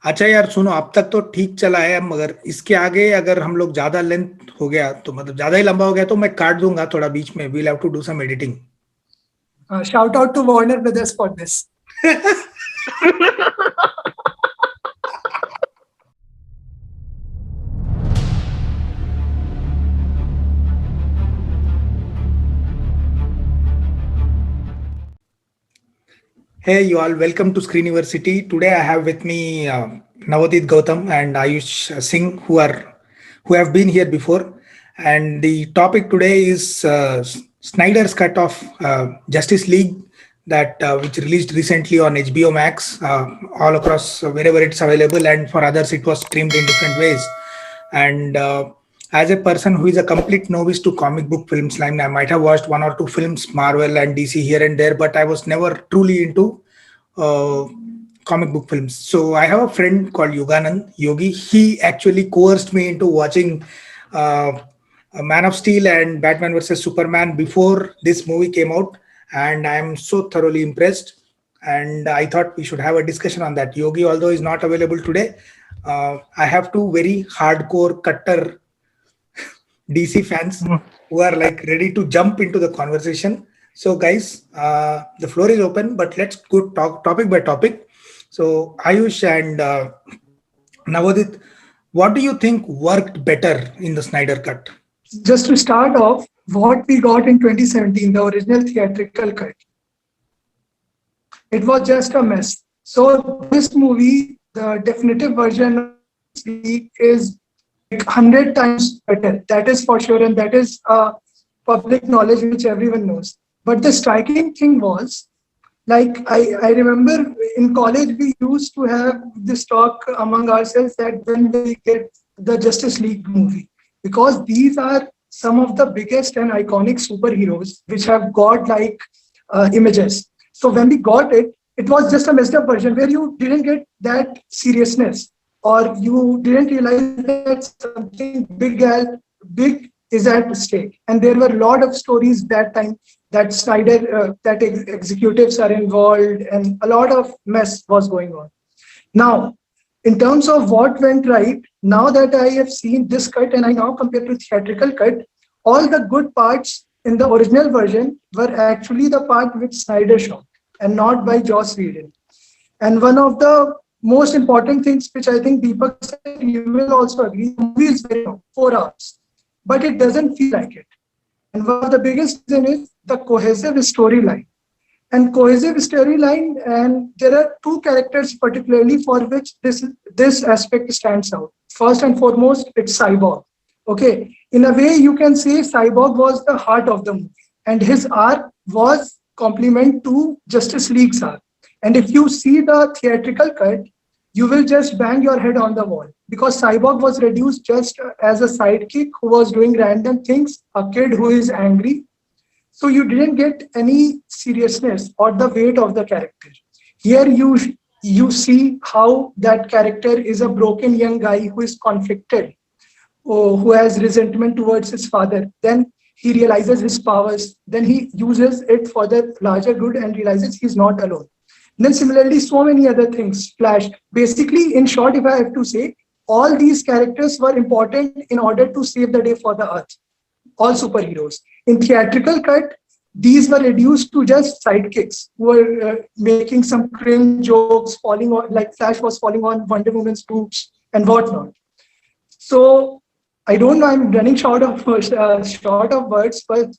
अच्छा यार सुनो, अब तक तो ठीक चला है, मगर इसके आगे अगर हम लोग ज्यादा लेंथ हो गया तो मतलब ज्यादा ही लंबा हो गया तो मैं काट दूंगा थोड़ा बीच में. We'll have to do some editing. Shout out to Warner Brothers for this. Hey, you all, welcome to Screen University. Today I have with me Navodit Gautam and Ayush Singh, who have been here before. And the topic today is Snyder's cut of Justice League, that which released recently on HBO Max, all across wherever it's available, and for others it was streamed in different ways. And as a person who is a complete novice to comic book films, like I might have watched one or two films, Marvel and DC here and there, but I was never truly into uh, comic book films. So I have a friend called Yoganand Yogi. He actually coerced me into watching uh, Man of Steel and Batman versus Superman before this movie came out, and I am so thoroughly impressed. And I thought we should have a discussion on that. Yogi, although is not available today, I have two very hardcore cutter DC fans who are like ready to jump into the conversation. So, guys, the floor is open, but let's go talk topic by topic. So, Ayush and Navodit, what do you think worked better in the Snyder Cut? Just to start off, what we got in 2017, the original theatrical cut, it was just a mess. So this movie, the definitive version of this week is like 100 times better. That is for sure, and that is public knowledge which everyone knows. But the striking thing was, like I remember in college we used to have this talk among ourselves that when we get the Justice League movie, because these are some of the biggest and iconic superheroes which have got like images. So when we got it, it was just a messed up version where you didn't get that seriousness, or you didn't realize that something big is at stake. And there were a lot of stories that time that executives are involved, and a lot of mess was going on. Now, in terms of what went right, now that I have seen this cut and I now compare to theatrical cut, all the good parts in the original version were actually the part which Snyder shot and not by Joss Whedon. And one of the most important things, which I think Deepak said, you will also agree, the movie is very long, 4 hours, but it doesn't feel like it. And one of the biggest reason is the cohesive storyline. And cohesive storyline, and there are two characters particularly for which this aspect stands out. First and foremost, it's Cyborg. Okay, in a way, you can say Cyborg was the heart of the movie, and his arc was complement to Justice League's arc. And if you see the theatrical cut, you will just bang your head on the wall, because Cyborg was reduced just as a sidekick who was doing random things, a kid who is angry. So you didn't get any seriousness or the weight of the character. Here you see how that character is a broken young guy who is conflicted, who has resentment towards his father. Then he realizes his powers. Then he uses it for the larger good and realizes he's not alone. And then similarly, so many other things. Flash. Basically, in short, if I have to say, all these characters were important in order to save the day for the Earth. All superheroes. In theatrical cut, these were reduced to just sidekicks who were making some cringe jokes, falling on, like Flash was falling on Wonder Woman's boobs and whatnot. So I don't know, I'm running short of words,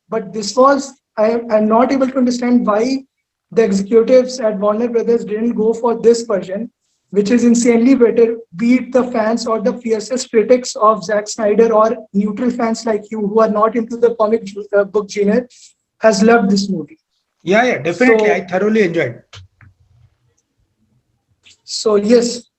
but this was, I'm not able to understand why the executives at Warner Brothers didn't go for this version, which is insanely better, be it the fans or the fiercest critics of Zack Snyder or neutral fans like you who are not into the comic book genre, has loved this movie. Yeah, definitely. I thoroughly enjoyed. So yes,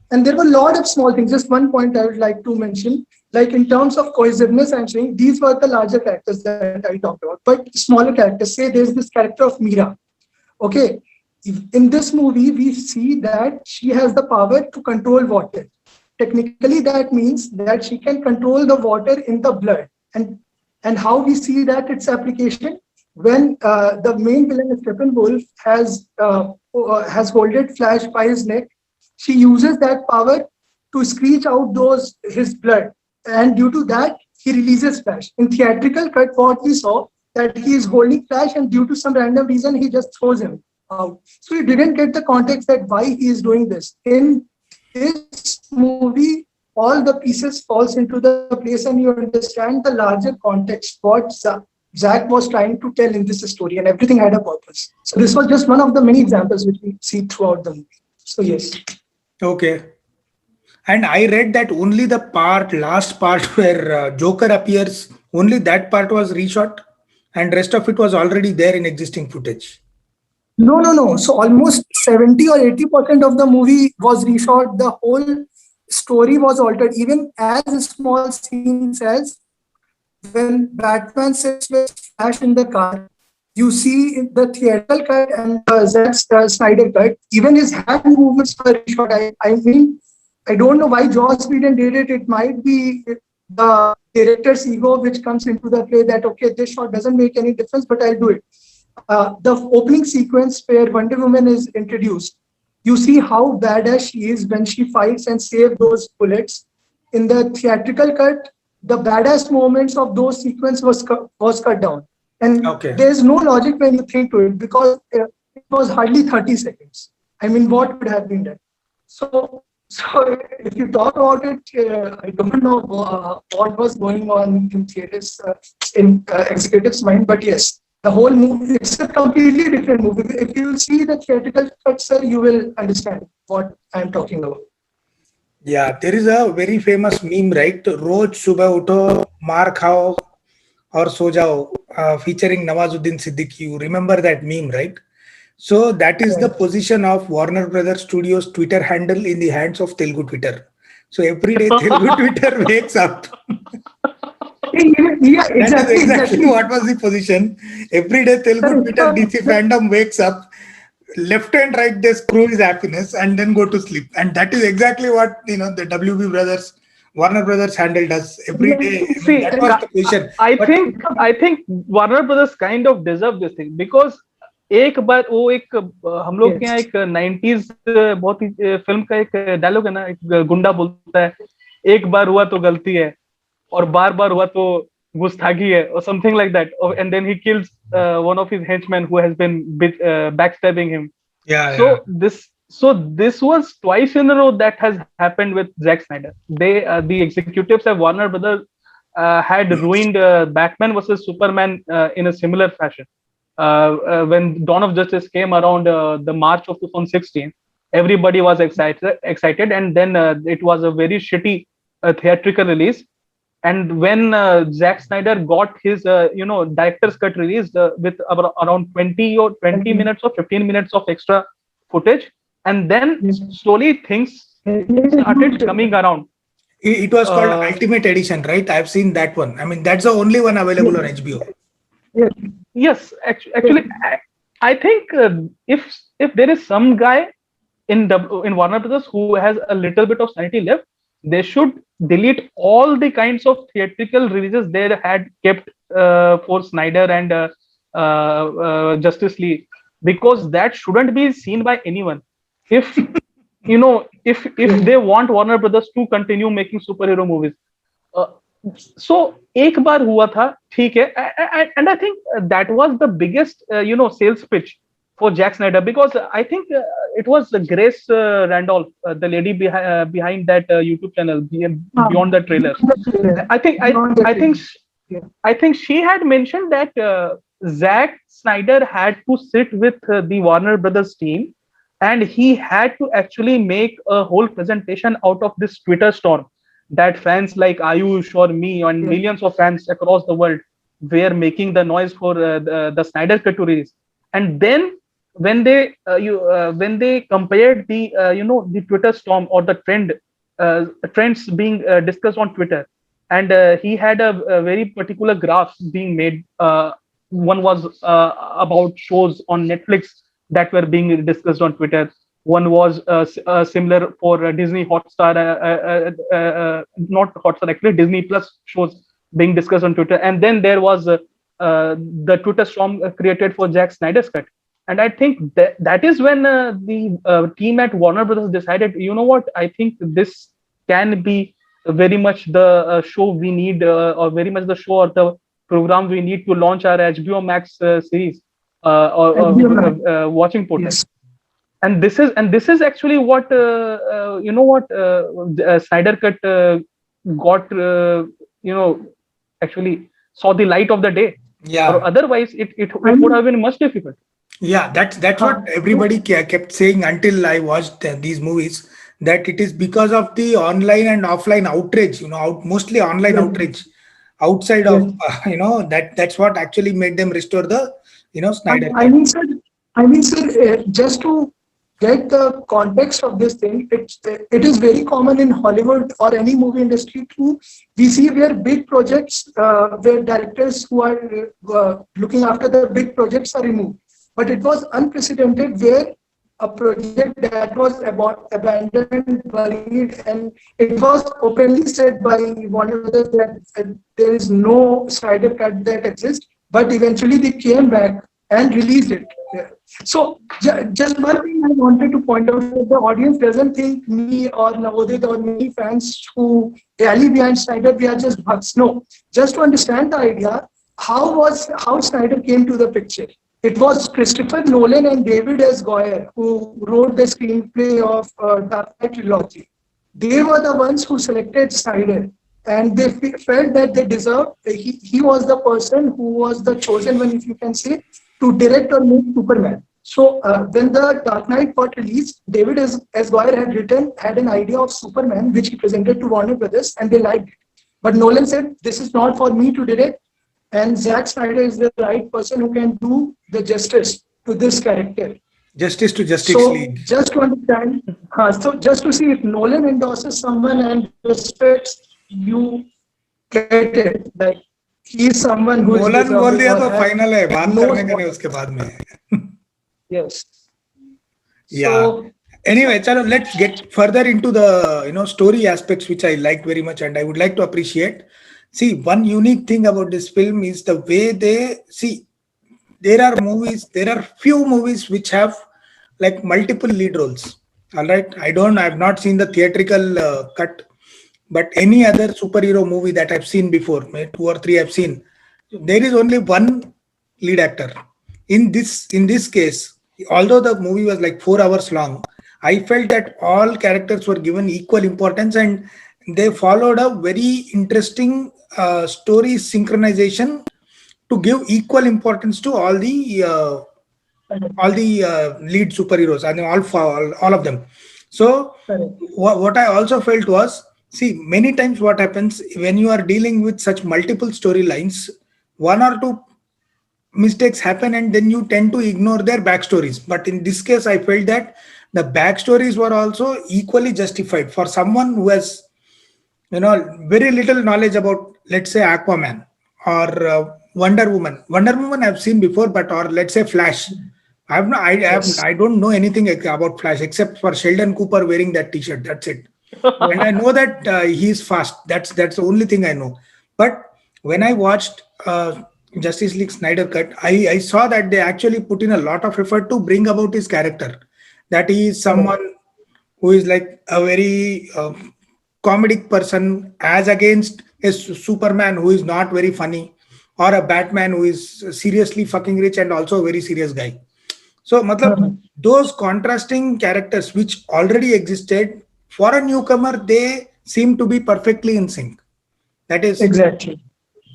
and there were a lot of small things. Just one point I would like to mention, like in terms of cohesiveness, I'm saying these were the larger characters that I talked about, but smaller characters. Say there's this character of Mira. Okay, in this movie, we see that she has the power to control water. Technically, that means that she can control the water in the blood. And how we see that its application, when the main villain, Steppenwolf, has holded Flash by his neck she uses that power to screech out his blood, and due to that he releases Flash. In theatrical cut, what we saw that he is holding Flash, and due to some random reason he just throws him out. So you didn't get the context that why he is doing this. In this movie, all the pieces falls into the place, and you understand the larger context what Zach was trying to tell in this story, and everything had a purpose. So this was just one of the many examples which we see throughout the movie. So yes. Okay. And I read that only the last part where Joker appears, only that part was reshot, and rest of it was already there in existing footage. No. So almost 70 or 80% of the movie was reshot. The whole story was altered. Even as small scenes as when Batman sits with Flash in the car, you see the theatrical cut and the Zack Snyder cut. Even his hand movements were reshot. I mean, I don't know why Joss Whedon did it. It might be the director's ego which comes into the play that, okay, this shot doesn't make any difference, but I'll do it. The opening sequence where Wonder Woman is introduced, you see how badass she is when she fights and saves those bullets. In the theatrical cut, the badass moments of those sequences was cut down. And there's no logic when you think to it, because it was hardly 30 seconds. I mean, what could have been done? So if you talk about it, I don't know what was going on in theaters, in executives' mind, but yes, the whole movie, it's a completely different movie. If you see the theatrical cut, sir, you will understand what I'm talking about. Yeah, there is a very famous meme, right? Roj subah utho, maar khao aur so jao, featuring Nawazuddin Siddiqui. You remember that meme, right? So that is the position of Warner Brothers Studios Twitter handle in the hands of Telugu Twitter. So every day Telugu Twitter wakes up. Yeah, exactly. What was the position. Every day Telugu Twitter DC fandom wakes up, left and right they screw his happiness and then go to sleep. And that is exactly what the WB brothers, Warner Brothers handled us every day. See, that was the position. I think Warner Brothers kind of deserve this thing, because एक बार वो एक हम लोग के यहाँ एक 90s बहुत ही film का एक डायलॉग है ना, एक गुंडा बोलता है, एक बार हुआ तो गलती है और बार बार हुआ तो गुस्ताखी है, or something like that, and then he kills one of his henchmen who has been backstabbing him. So this was twice in a row that has happened with Zack Snyder. The executives at Warner Brothers had ruined Batman versus Superman in a similar fashion. When Dawn of Justice came around the March of 2016, everybody was excited, and then it was a very shitty theatrical release. And when Zack Snyder got his director's cut released with around 20 minutes or 15 minutes of extra footage, and then slowly things started coming around. It was called Ultimate Edition, right? I've seen that one. I mean, that's the only one available on HBO. Yes, actually, I think if there is some guy in Warner Brothers who has a little bit of sanity left, they should delete all the kinds of theatrical releases they had kept for Snyder and Justice League, because that shouldn't be seen by anyone. If if they want Warner Brothers to continue making superhero movies. So एक बार हुआ था, ठीक है, and I think that was the biggest sales pitch for Zack Snyder, because I think it was Grace Randolph, the lady behind that YouTube channel Beyond the Trailer. I think she had mentioned that Zack Snyder had to sit with the Warner Brothers team, and he had to actually make a whole presentation out of this Twitter storm that fans like Ayush or me and millions of fans across the world were making the noise for the Snyder Cut to release. And then when they compared the the Twitter storm or the trends being discussed on Twitter, and he had a very particular graph being made. One was about shows on Netflix that were being discussed on Twitter. One was similar for Disney Hotstar, not Hotstar, actually Disney Plus shows being discussed on Twitter. And then there was the Twitter storm created for Zack Snyder's cut. And I think that is when the team at Warner Brothers decided, you know what, I think this can be very much the show we need, or very much the show or the program we need to launch our HBO Max series, HBO Max. watching portal. Yes. And this is actually what you know what Snyder Cut got actually saw the light of the day. Yeah. Or otherwise it would have been much difficult. Yeah, that's what everybody kept saying until I watched these movies, that it is because of the online and offline outrage, mostly online outrage outside of, that's what actually made them restore the, Snyder I Cut. mean, sir, just to get the context of this thing, it is very common in Hollywood or any movie industry too. We see where big projects, where directors who are looking after the big projects are removed. But it was unprecedented where a project that was abandoned, buried, and it was openly said by Warner Brothers that there is no Snyder Cut that exists. But eventually they came back and released it. So just one thing I wanted to point out, that the audience doesn't think me or Navodit or many fans who rally behind Snyder, we are just bugs. No, just to understand the idea, how Snyder came to the picture. It was Christopher Nolan and David S. Goyer who wrote the screenplay of Dark Knight trilogy. They were the ones who selected Snyder, and they felt that they deserved. He was the person who was the chosen one, if you can say, to direct or make Superman. So when the Dark Knight got released, David S. Goyer had an idea of Superman, which he presented to Warner Brothers, and they liked it. But Nolan said, "This is not for me to direct." And Zack Snyder is the right person who can do the justice to this character. Justice to Justice League. Just to understand, just to see if Nolan endorses someone and respects, you get it. Like, he is someone who Nolan बोल दिया तो final है, बात knows करने का नहीं उसके बाद में. Yes. Yeah. So, Anyway, chalo, let's get further into the story aspects, which I liked very much and I would like to appreciate. See, one unique thing about this film is the way there are few movies which have like multiple lead roles. All right. I've not seen the theatrical cut, but any other superhero movie that I've seen before, 2 or 3 I've seen, there is only one lead actor. In this case, although the movie was like 4 hours long, I felt that all characters were given equal importance and they followed a very interesting story synchronization to give equal importance to all the lead superheroes and all of them. So what I also felt was, see, many times what happens when you are dealing with such multiple storylines, 1 or 2 mistakes happen and then you tend to ignore their backstories. But in this case, I felt that the backstories were also equally justified for someone who has very little knowledge about, let's say, Aquaman or Wonder Woman. Wonder Woman I've seen before, or let's say Flash. I don't know anything about Flash except for Sheldon Cooper wearing that T-shirt. That's it. And I know that he's fast. That's the only thing I know. But when I watched Justice League Snyder Cut, I saw that they actually put in a lot of effort to bring about his character. That he is someone who is like a very comedic person, as against a Superman who is not very funny, or a Batman who is seriously fucking rich and also a very serious guy. So, those contrasting characters which already existed, for a newcomer, they seem to be perfectly in sync. That is exactly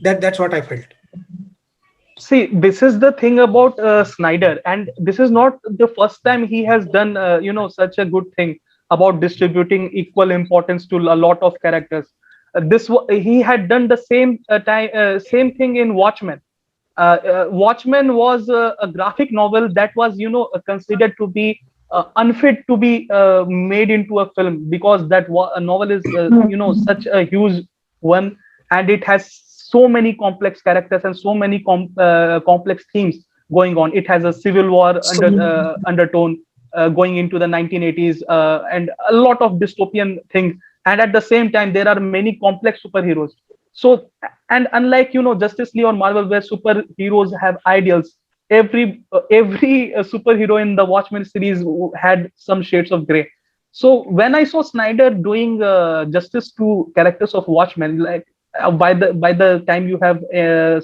that's what I felt. See, this is the thing about Snyder, and this is not the first time he has done such a good thing about distributing equal importance to a lot of characters. He had done the same thing in Watchmen. Watchmen was a graphic novel that was considered to be unfit to be made into a film, because that novel is such a huge one, and it has so many complex characters and so many complex themes going on. It has a civil war undertone going into the 1980s, and a lot of dystopian things. And at the same time, there are many complex superheroes. So, and unlike Justice League or Marvel, where superheroes have ideals, every superhero in the Watchmen series had some shades of gray. So when I saw Snyder doing justice to characters of Watchmen, like by the time you have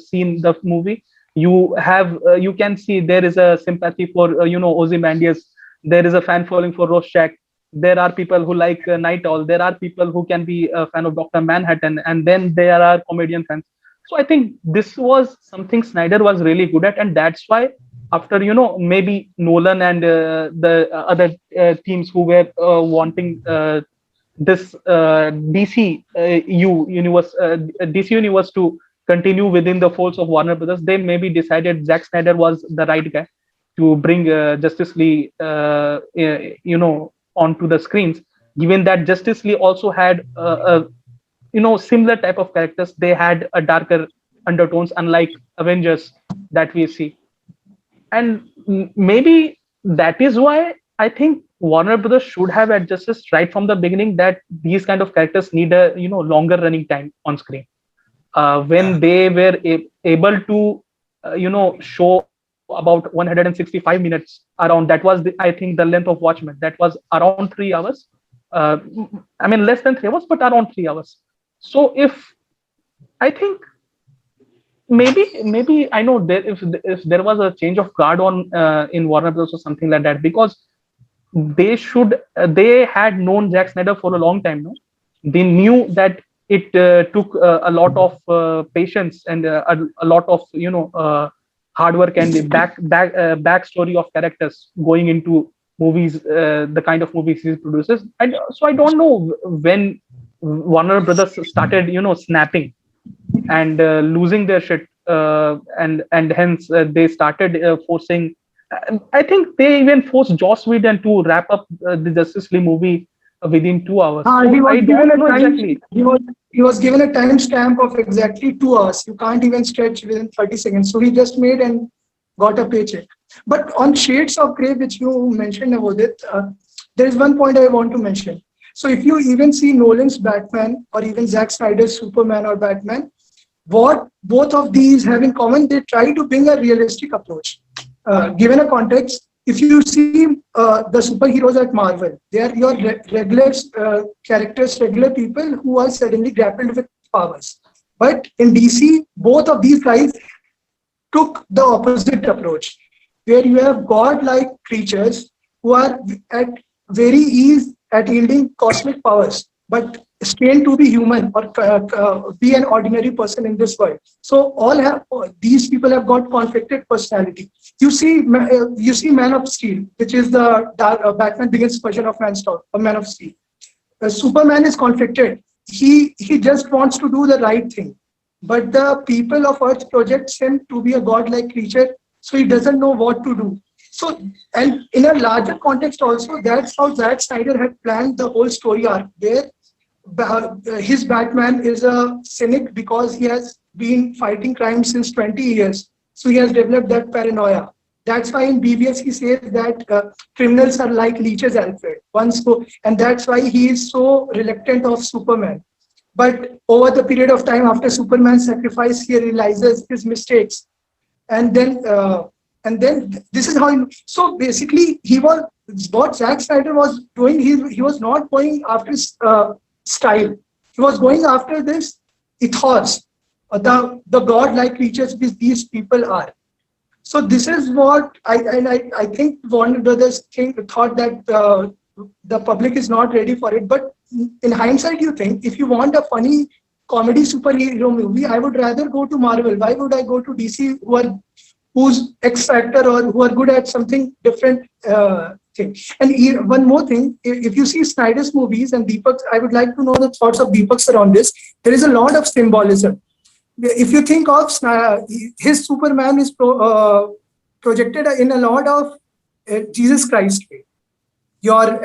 seen the movie, you can see there is a sympathy for Ozymandias. There is a fan following for Rorschach. There are people who like Night Owl. There are people who can be a fan of Dr. Manhattan, and then there are comedian fans. So I think this was something Snyder was really good at, and that's why after maybe Nolan and the other teams who were wanting this DC universe to continue within the folds of Warner Brothers, they maybe decided Zack Snyder was the right guy to bring Justice League onto the screens, given that Justice League also had similar type of characters. They had a darker undertones, unlike Avengers that we see. And maybe that is why I think Warner Brothers should have adjusted right from the beginning that these kind of characters need a longer running time on screen. When they were able to show about 165 minutes around, that was I think the length of Watchmen. That was around 3 hours. I mean less than 3 hours, but around 3 hours. So if I think maybe I know that if there was a change of guard on in Warner Bros. Or something like that, because they had known Zack Snyder for a long time. No, they knew that it took a lot of patience and a lot of hard work and backstory of characters going into movies, the kind of movies he produces. And so I don't know when Warner Brothers started snapping and losing their shit, and hence they started forcing. I think they even forced Joss Whedon to wrap up the Justice League movie within 2 hours. He was given a timestamp of exactly 2 hours. You can't even stretch within 30 seconds. So he just made and got a paycheck. But on Shades of Grey, which you mentioned about it, there is one point I want to mention. So if you even see Nolan's Batman or even Zack Snyder's Superman or Batman, what both of these have in common, they try to bring a realistic approach. Given a context, if you see the superheroes at Marvel, they are your regular characters, regular people who are suddenly grappled with powers. But in DC, both of these guys took the opposite approach, where you have god-like creatures who are at very ease at yielding cosmic powers, but strained to be human or be an ordinary person in this world. So these people have got conflicted personality. You see Man of Steel, which is the Batman Begins version of Man of Steel. Superman is conflicted. He just wants to do the right thing, but the people of Earth projects him to be a godlike creature, so he doesn't know what to do. So, and in a larger context also, that's how Zack Snyder had planned the whole story arc, where his Batman is a cynic because he has been fighting crime since 20 years. So he has developed that paranoia. That's why in BVS he says that criminals are like leeches, Alfred. And that's why he is so reluctant of Superman. But over the period of time after Superman's sacrifice, he realizes his mistakes. And then this is how so basically what Zack Snyder was doing, he was not going after style. He was going after this ethos, the god-like creatures which these people are. So this is what I think Warner Brothers thought that the public is not ready for it. But in hindsight, you think if you want a funny comedy superhero movie, I would rather go to Marvel. Why would I go to DC, who's X Factor or who are good at something different thing? And one more thing, if you see Snyder's movies and Deepak, I would like to know the thoughts of Deepak around this. There is a lot of symbolism. If you think of his Superman is projected in a lot of Jesus Christ way. Your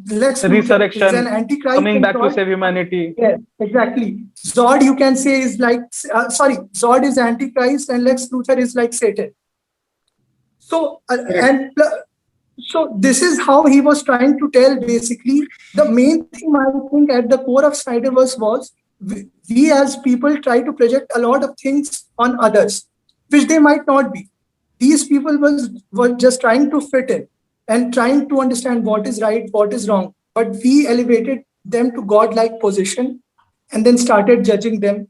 Lex resurrection is an antichrist coming back to save humanity. Yes, exactly. Zod, you can say, is like Zod is Antichrist and Lex Luthor is like Satan. So so this is how he was trying to tell. Basically, the main thing I think at the core of Snyderverse was we as people try to project a lot of things on others. which they might not be. These people were just trying to fit in and trying to understand what is right, what is wrong. But we elevated them to godlike position and then started judging them.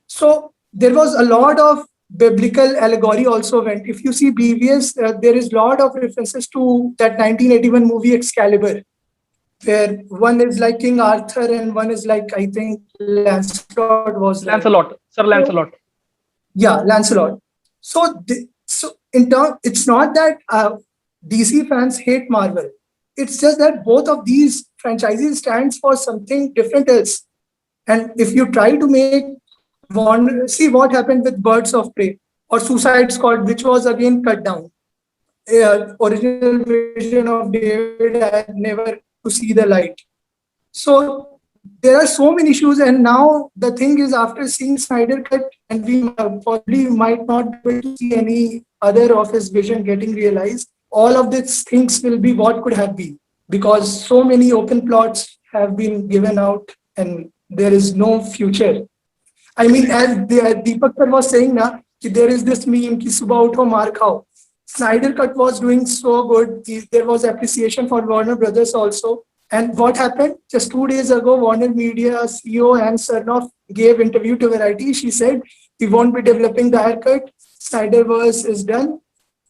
So there was a lot of biblical allegory also went. If you see BVS, there is a lot of references to that 1981 movie Excalibur, where one is like King Arthur and one is like, I think Lancelot was there. Lancelot, Sir Lancelot. Yeah, Lancelot. So, so in turn, it's not that DC fans hate Marvel. It's just that both of these franchises stands for something different else. And if you try to make one, see what happened with Birds of Prey or Suicide Squad, which was again cut down. Original vision of David had never to see the light. So there are so many issues, and now the thing is, after seeing Snyder Cut, and we probably might not be able to see any other of his vision getting realized, all of these things will be what could have been, because so many open plots have been given out and there is no future. I mean, as Deepak sir was saying now, there is this meme ki subah utho maar khao. Snyder Cut was doing so good. There was appreciation for Warner Brothers also. And what happened? Just 2 days ago, Warner Media CEO Ann Sarnoff gave interview to Variety. She said, we won't be developing the haircut. Snyderverse is done.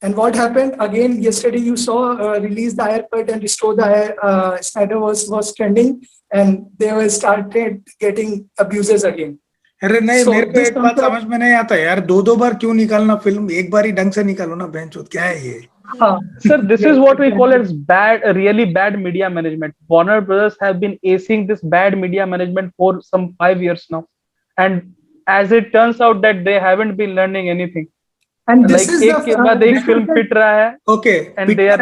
And what happened? Again, yesterday you saw release the haircut and restore the Snyderverse was trending. And they were started getting abuses again. अरे नहीं, मेरे को एक बात समझ में नहीं आता यार, दो बार क्यों निकालना फिल्म, एक बार ही ढंग से निकालो ना बेंचोद, क्या है ये? Sir, this is what we call as really bad media management. Warner Brothers have been acing this bad media management for some 5 years now, and as it turns out that they haven't been learning anything. And this like is एक के बाद एक film fit रहा है. Okay. And they are.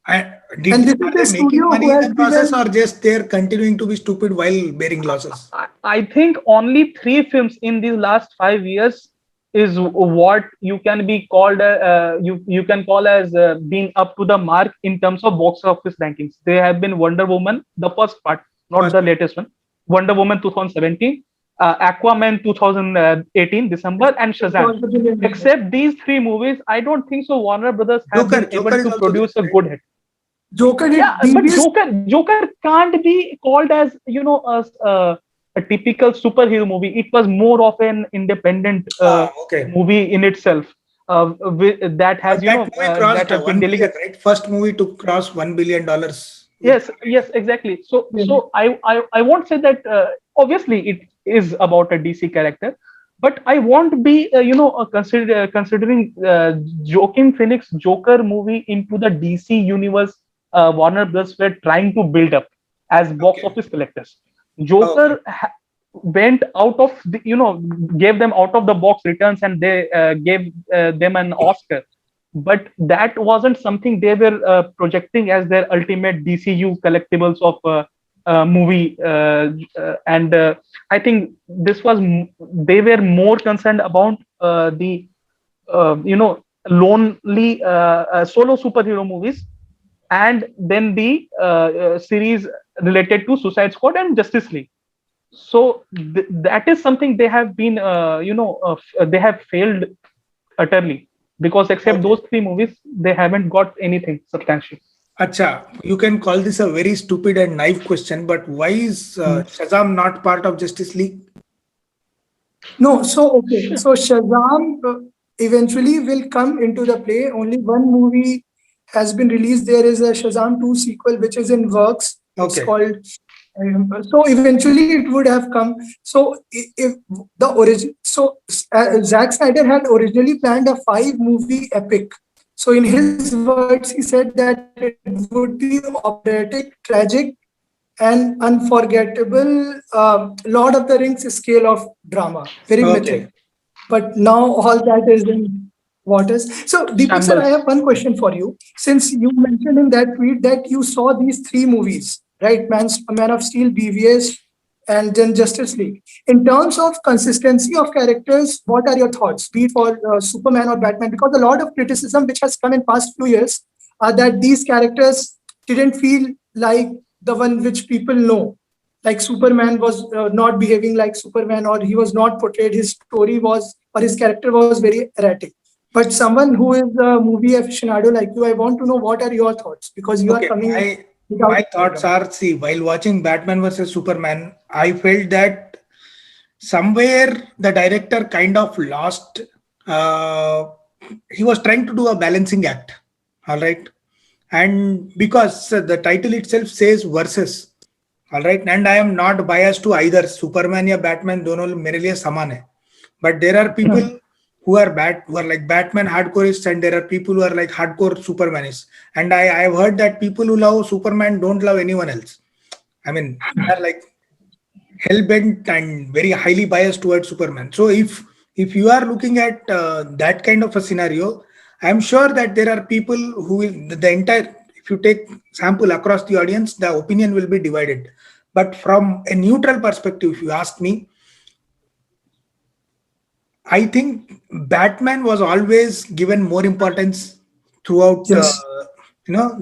And this is the studio money in the process, or just they're continuing to be stupid while bearing losses? I think only 3 films in these last 5 years is what you can be called you can call as being up to the mark in terms of box office rankings. They have been Wonder Woman, the first part, not the latest one. Wonder Woman 2017, Aquaman 2018 December, and Shazam. Except these 3 movies, I don't think so Warner Brothers have been able to produce a good hit. Joker, but Joker can't be called as a typical superhero movie. It was more of an independent movie in itself. That has that has been delegated. Right? First movie to cross $1 billion. Yes, exactly. So I won't say that. Obviously, it is about a DC character, but I won't be considering Joaquin Phoenix Joker movie into the DC universe. Warner Brothers were trying to build up as box office collectors. Joker went out of gave them out of the box returns, and they gave them an Oscar, but that wasn't something they were projecting as their ultimate DCU collectibles of movie. And I think this was they were more concerned about the lonely solo superhero movies, and then the series related to Suicide Squad and Justice League. So that is something they have been, they have failed utterly, because except those 3 movies, they haven't got anything substantial. Acha, you can call this a very stupid and naive question, but why is Shazam not part of Justice League? No, so Shazam eventually will come into the play. Only one movie has been released. There is a Shazam 2 sequel which is in works. It's called. So eventually it would have come. So if the origin, so Zack Snyder had originally planned a 5-movie epic. So in his words, he said that it would be operatic, tragic, and unforgettable. Lord of the Rings scale of drama, very mythic. But now all that is in waters. So Deepak sir, I have one question for you. Since you mentioned in that tweet that you saw these 3 movies, right? Man of Steel, BVS, and then Justice League. In terms of consistency of characters, what are your thoughts? Be it for Superman or Batman, because a lot of criticism which has come in past few years are that these characters didn't feel like the one which people know. Like Superman was not behaving like Superman, or he was not portrayed. His story was, or his character was very erratic. But someone who is a movie aficionado like you, I want to know what are your thoughts, because you are Okay, coming my without thoughts background. are, see, while watching Batman versus Superman, I felt that somewhere the director kind of lost. Uh, he was trying to do a balancing act, all right, and because the title itself says versus, all right, and I am not biased to either Superman या Batman, दोनों मेरे लिए समान है, but there are people who are like Batman hardcoreists, and there are people who are like hardcore Supermanists, and I have heard that people who love Superman don't love anyone else. I mean, they are like hell bent and very highly biased towards Superman. So if you are looking at that kind of a scenario, I'm sure that there are people who will the entire. If you take sample across the audience, the opinion will be divided. But from a neutral perspective, if you ask me, I think Batman was always given more importance throughout, Yes,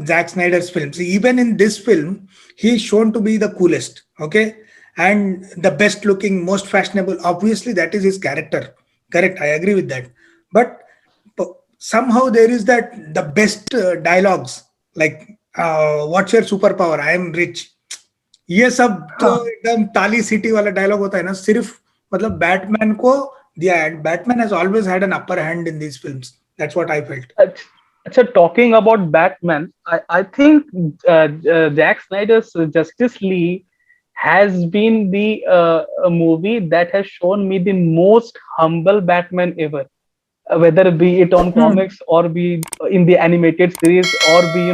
Zack Snyder's films. Even in this film, he is shown to be the coolest, okay, and the best looking, most fashionable. Obviously, that is his character. Correct, I agree with that. But somehow there is that the best dialogues, like "What's your superpower? I am rich." ये सब तो हाँ. एकदम ताली city वाला dialogue होता है ना, सिर्फ मतलब बैटमैन को दिया है. Batman has always had an upper hand in these films. That's what I felt. अच्छा, talking about Batman, I think Zack Snyder's Justice League has been the movie that has shown me the most humble Batman ever. Whether be it on comics or be in the animated series or be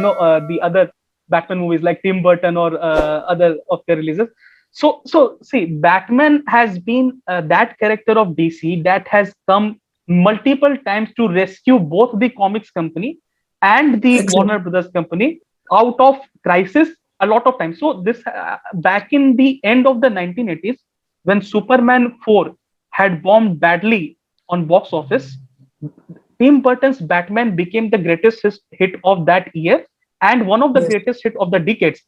the other Batman movies like Tim Burton or other of their releases. So see, Batman has been that character of DC that has come multiple times to rescue both the comics company and the Exactly. Warner Brothers company out of crisis a lot of times. So this back in the end of the 1980s, when Superman 4 had bombed badly on box office, Tim Burton's Batman became the greatest hit of that year and one of the Yes. greatest hit of the decades.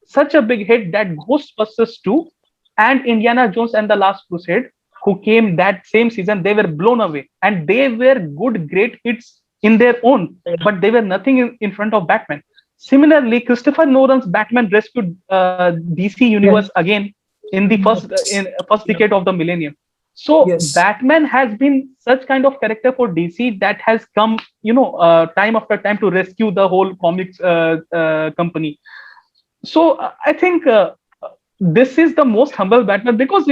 Such a big hit that Ghostbusters 2 and Indiana Jones and the Last Crusade, who came that same season, they were blown away. And they were good, great hits in their own, but they were nothing in front of Batman. Similarly, Christopher Nolan's Batman rescued DC universe again in the first decade of the millennium. So Yes. Batman has been such kind of character for DC that has come, time after time to rescue the whole comics company. So I think this is the most humble Batman because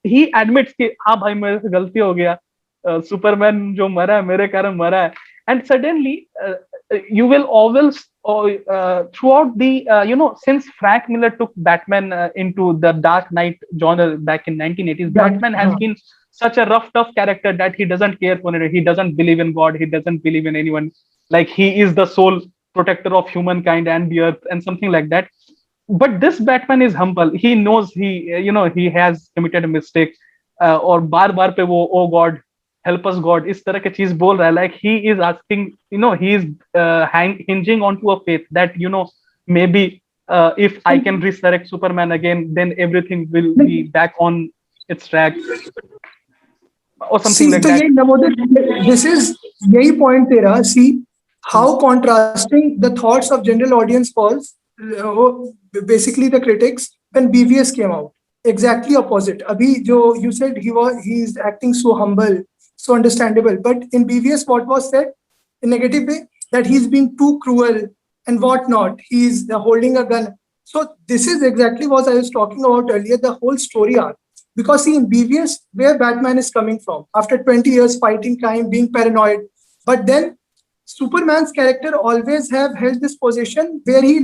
he admits कि हाँ भाई मेरे से गलती हो गया, Superman जो मरा है मेरे कारण मरा है, and suddenly you will always throughout the since Frank Miller took Batman into the Dark Knight genre back in 1980s, Batman has been such a rough tough character that he doesn't care for it, he doesn't believe in God, he doesn't believe in anyone, like he is the sole protector of humankind and the earth and something like that. But this Batman is humble, he knows he has committed a mistake, और बार बार पे वो oh God help us God इस तरह की चीज बोल रहा है, like he is asking, he is hinging onto a faith that maybe if I can resurrect Superman again, then everything will be back on its track or something like that. This is यही point तेरा. See how contrasting the thoughts of general audience was, basically the critics, when BVS came out. Exactly opposite. Abhi jo you said he is acting so humble, so understandable, but in BVS what was said in negative way, that he's being too cruel and whatnot, he's holding a gun. So this is exactly what I was talking about earlier, the whole story arc. Because see, in BVS, where Batman is coming from, after 20 years fighting crime, being paranoid, but then Superman's character always have held this position where he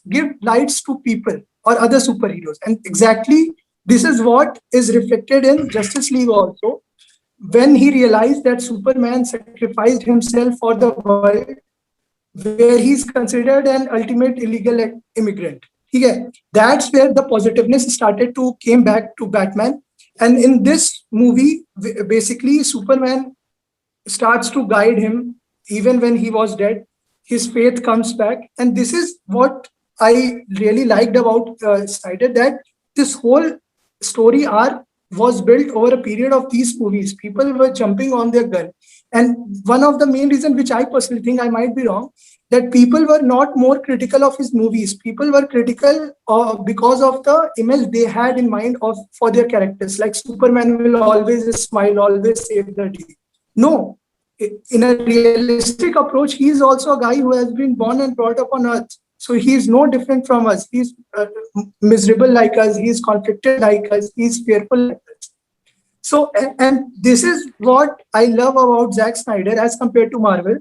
give lights to people or other superheroes. And exactly this is what is reflected in Justice League also, when he realized that Superman sacrificed himself for the world, where he's considered an ultimate illegal immigrant. Okay, that's where the positiveness started to came back to Batman. And in this movie, basically Superman starts to guide him even when he was dead. His faith comes back, and this is what I really liked about Snyder, that this whole story arc was built over a period of these movies. People were jumping on their gun. And one of the main reasons, which I personally think, I might be wrong, that people were not more critical of his movies. People were critical because of the image they had in mind of for their characters. Like Superman will always smile, always save the day. No, in a realistic approach, he is also a guy who has been born and brought up on Earth. So he is no different from us. He's miserable like us. He's conflicted like us. He's fearful like us. So, and this is what I love about Zack Snyder as compared to Marvel.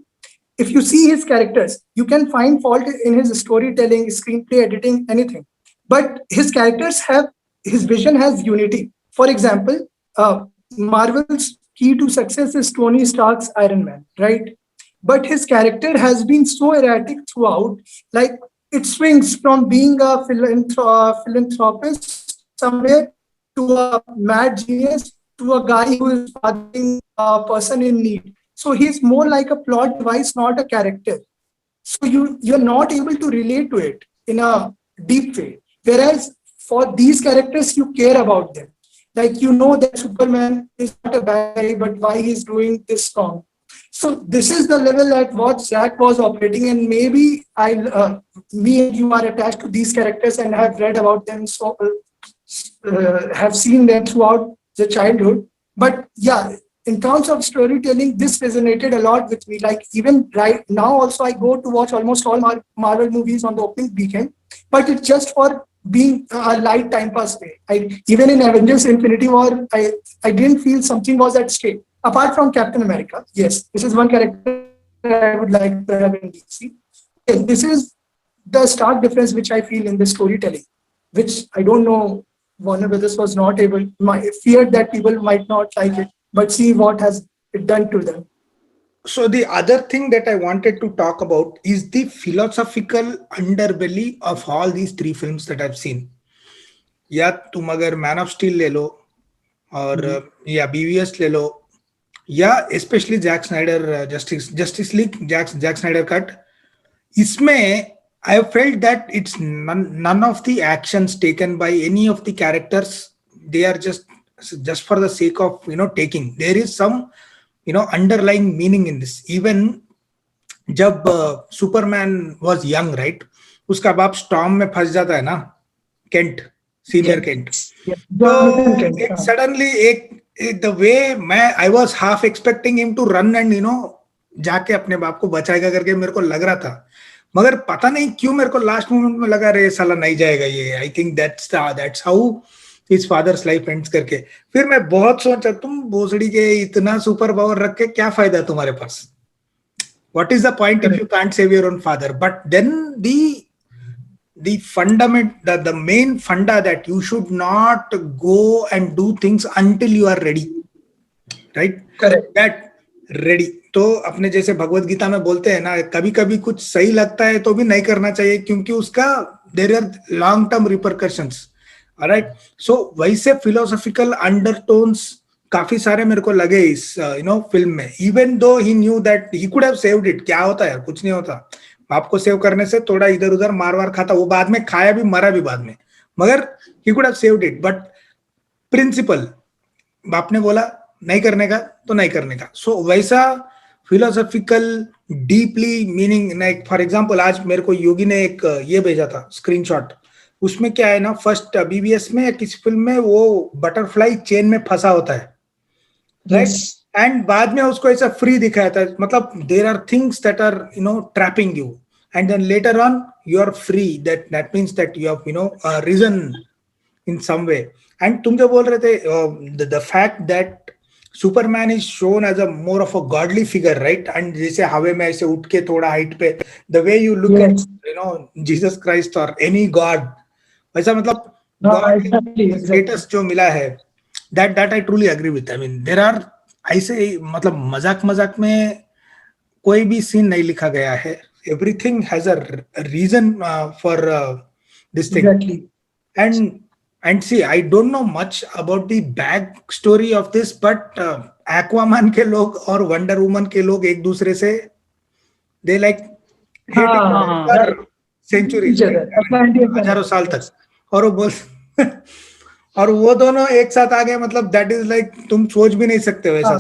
If you see his characters, you can find fault in his storytelling, screenplay, editing, anything. But his characters have, his vision has unity. For example, Marvel's key to success is Tony Stark's Iron Man, right? But his character has been so erratic throughout, like it swings from being a philanthropist somewhere to a mad genius to a guy who is fathering a person in need. So he's more like a plot device, not a character. So you're not able to relate to it in a deep way. Whereas for these characters, you care about them. Like you know that Superman is not a bad guy, but why he's doing this wrong. So this is the level at what Zack was operating, and maybe me and you are attached to these characters and have read about them, so have seen them throughout the childhood. But yeah, in terms of storytelling, this resonated a lot with me. Like even right now, also I go to watch almost all Marvel movies on the opening weekend, but it's just for being a light time pass day. Even in Avengers Infinity War, I didn't feel something was at stake. Apart from Captain America, yes, this is one character I would like to have in DC. Yes, this is the stark difference which I feel in the storytelling, which I don't know, Warner Brothers was not able, feared that people might not like it, but see what has it done to them. So the other thing that I wanted to talk about is the philosophical underbelly of all these three films that I've seen. या तुम अगर man of steel ले लो और या BVS ले लो या specially Zack Snyder Justice League Zack Snyder cut, इसमें I have felt that it's none of the actions taken by any of the characters, they are just for the sake of taking. There is some underlying meaning in this. Even जब Superman was young, right, उसका बाप storm में फंस जाता है ना, Kent, senior Kent, तो suddenly एक the way I was half expecting him to run and जाके अपने बाप को बचाएगा करके मेरे को लग रहा था, मगर पता नहीं क्यों मेरे को लास्ट मोमेंट में लगा रे साला नहीं जाएगा ये. I think that's how his father's life ends करके. फिर मैं बहुत सोचा तुम भोसड़ी के इतना सुपर पावर रख के क्या फायदा तुम्हारे पास, what is the point if you can't save your own father. But then the fundament, the main funda that you should not go and do things until you are ready, right? Correct. That ready. तो अपने जैसे भगवत गीता में बोलते हैं ना, कभी कभी कुछ सही लगता है तो भी नहीं करना चाहिए क्योंकि उसका there are long term repercussions. Alright, so वैसे फिलोसॉफिकल अंडरटोन्स काफी सारे मेरे को लगे इस फिल्म में. Even though he knew that he could have saved it. क्या होता है, कुछ नहीं होता. बाप को सेव करने से थोड़ा इधर उधर मार वार खाता, वो बाद में खाया भी मरा भी बाद में, मगर he could have saved it. But principal, बाप ने बोला नहीं करने का तो नहीं करने का. सो वैसा philosophical deeply meaning, like for example आज मेरे को योगी ने एक ये भेजा था स्क्रीनशॉट. उसमें क्या है ना, फर्स्ट बीबीएस में या किसी फिल्म में वो बटरफ्लाई चेन में फंसा होता है, राइट, एंड बाद में उसको ऐसा फ्री दिखाया था. मतलब there are things that are trapping you and then later on you are free. That means that you have reason in some way. And तुम जो बोल रहे थे the fact that Superman is shown as a more of a godly figure, right? And जैसे हवे में ऐसे उठ के थोड़ा हाइट पे, the way you look at Jesus Christ or any God, वैसा मतलब God status जो मिला है, that I truly agree with. I mean there are ऐसे मतलब मजाक में कोई भी सीन नहीं लिखा गया है. Everything has a reason for this thing. Exactly. And see, I don't know much about the back story of this, but Aquaman के लोग और Wonder Woman के लोग एक दूसरे से they like सेंचुरी, हजारों साल तक, और वो बोल और वो दोनों एक साथ आ गए. मतलब that is like तुम सोच भी नहीं सकते वैसा.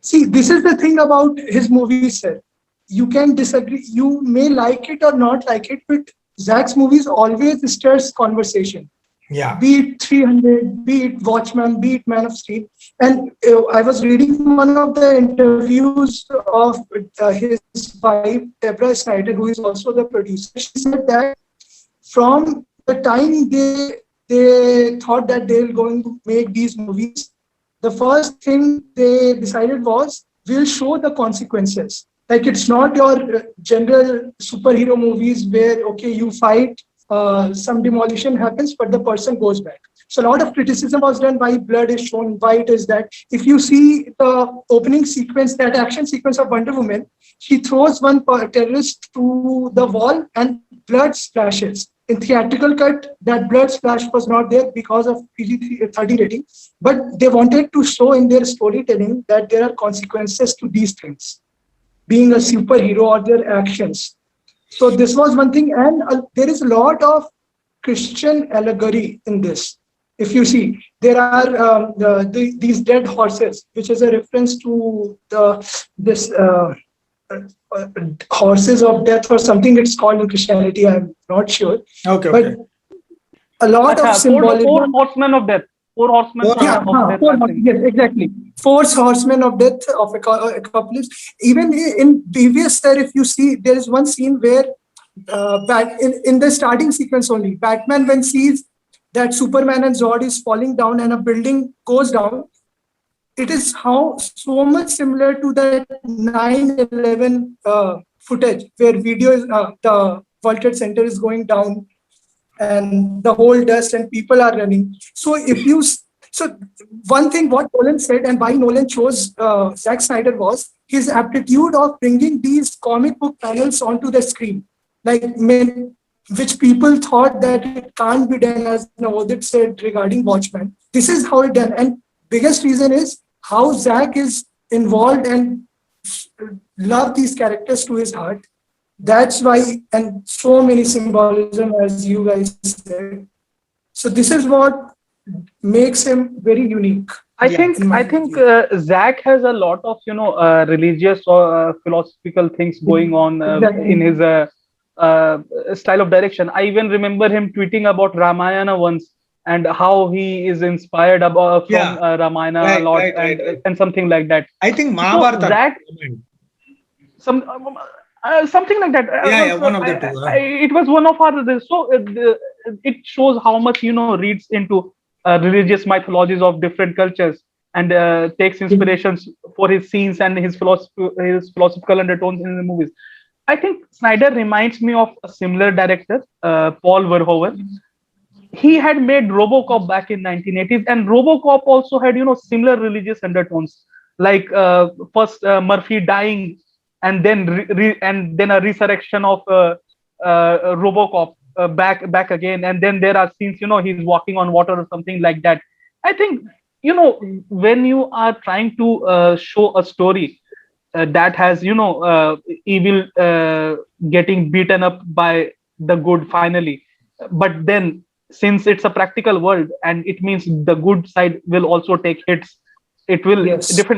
See, this is the thing about his movies, sir. You can disagree. You may like it or not like it, but Zach's movies always stirs conversation. Yeah. Be it 300, be it Watchmen, be it Man of Steel. And I was reading one of the interviews of his wife, Deborah Snyder, who is also the producer. She said that from the time they thought that they were going to make these movies, the first thing they decided was, we'll show the consequences. Like, it's not your general superhero movies where, okay, you fight, some demolition happens, but the person goes back. So a lot of criticism was done why blood is shown, why it is that. If you see the opening sequence, that action sequence of Wonder Woman, she throws one terrorist through the wall and blood splashes. In theatrical cut, that blood splash was not there because of PG-13 rating, but they wanted to show in their storytelling that there are consequences to these things, being a superhero or their actions. So this was one thing, and there is a lot of Christian allegory in this. If you see, there are these dead horses, which is a reference to this horses of death or something it's called in Christianity. I'm not sure. Okay. But a lot of symbolism. Four horsemen of death. Four horsemen of death. Yes, exactly. Four horsemen of death of apocalypse. Even in previous, sir, if you see, there is one scene where in the starting sequence only, Batman, when sees that Superman and Zod is falling down and a building goes down, it is so much similar to that 9/11 footage where video is the World Trade Center is going down and the whole dust and people are running. So one thing what Nolan said and why Nolan chose Zack Snyder was his aptitude of bringing these comic book panels onto the screen, like which people thought that it can't be done, as Navodit said regarding Watchmen. This is how it done, and biggest reason is how Zack is involved and love these characters to his heart. That's why, and so many symbolism, as you guys said. So this is what makes him very unique. I think Zack has a lot of religious or philosophical things going on in his style of direction. I even remember him tweeting about Ramayana once and how he is inspired from Ramayana a lot, and something like that. I think Mahabharata. Something like that. One of the two. It was one of our. It shows how much reads into religious mythologies of different cultures and takes inspirations for his scenes and his philosophical undertones in the movies. I think Snyder reminds me of a similar director, Paul Verhoeven. He had made RoboCop back in 1980s, and RoboCop also had similar religious undertones, like first Murphy dying, and then a resurrection of RoboCop back again, and then there are scenes he's walking on water or something like that. I think when you are trying to show a story that has evil getting beaten up by the good finally, but then since it's a practical world and it means the good side will also take hits, it will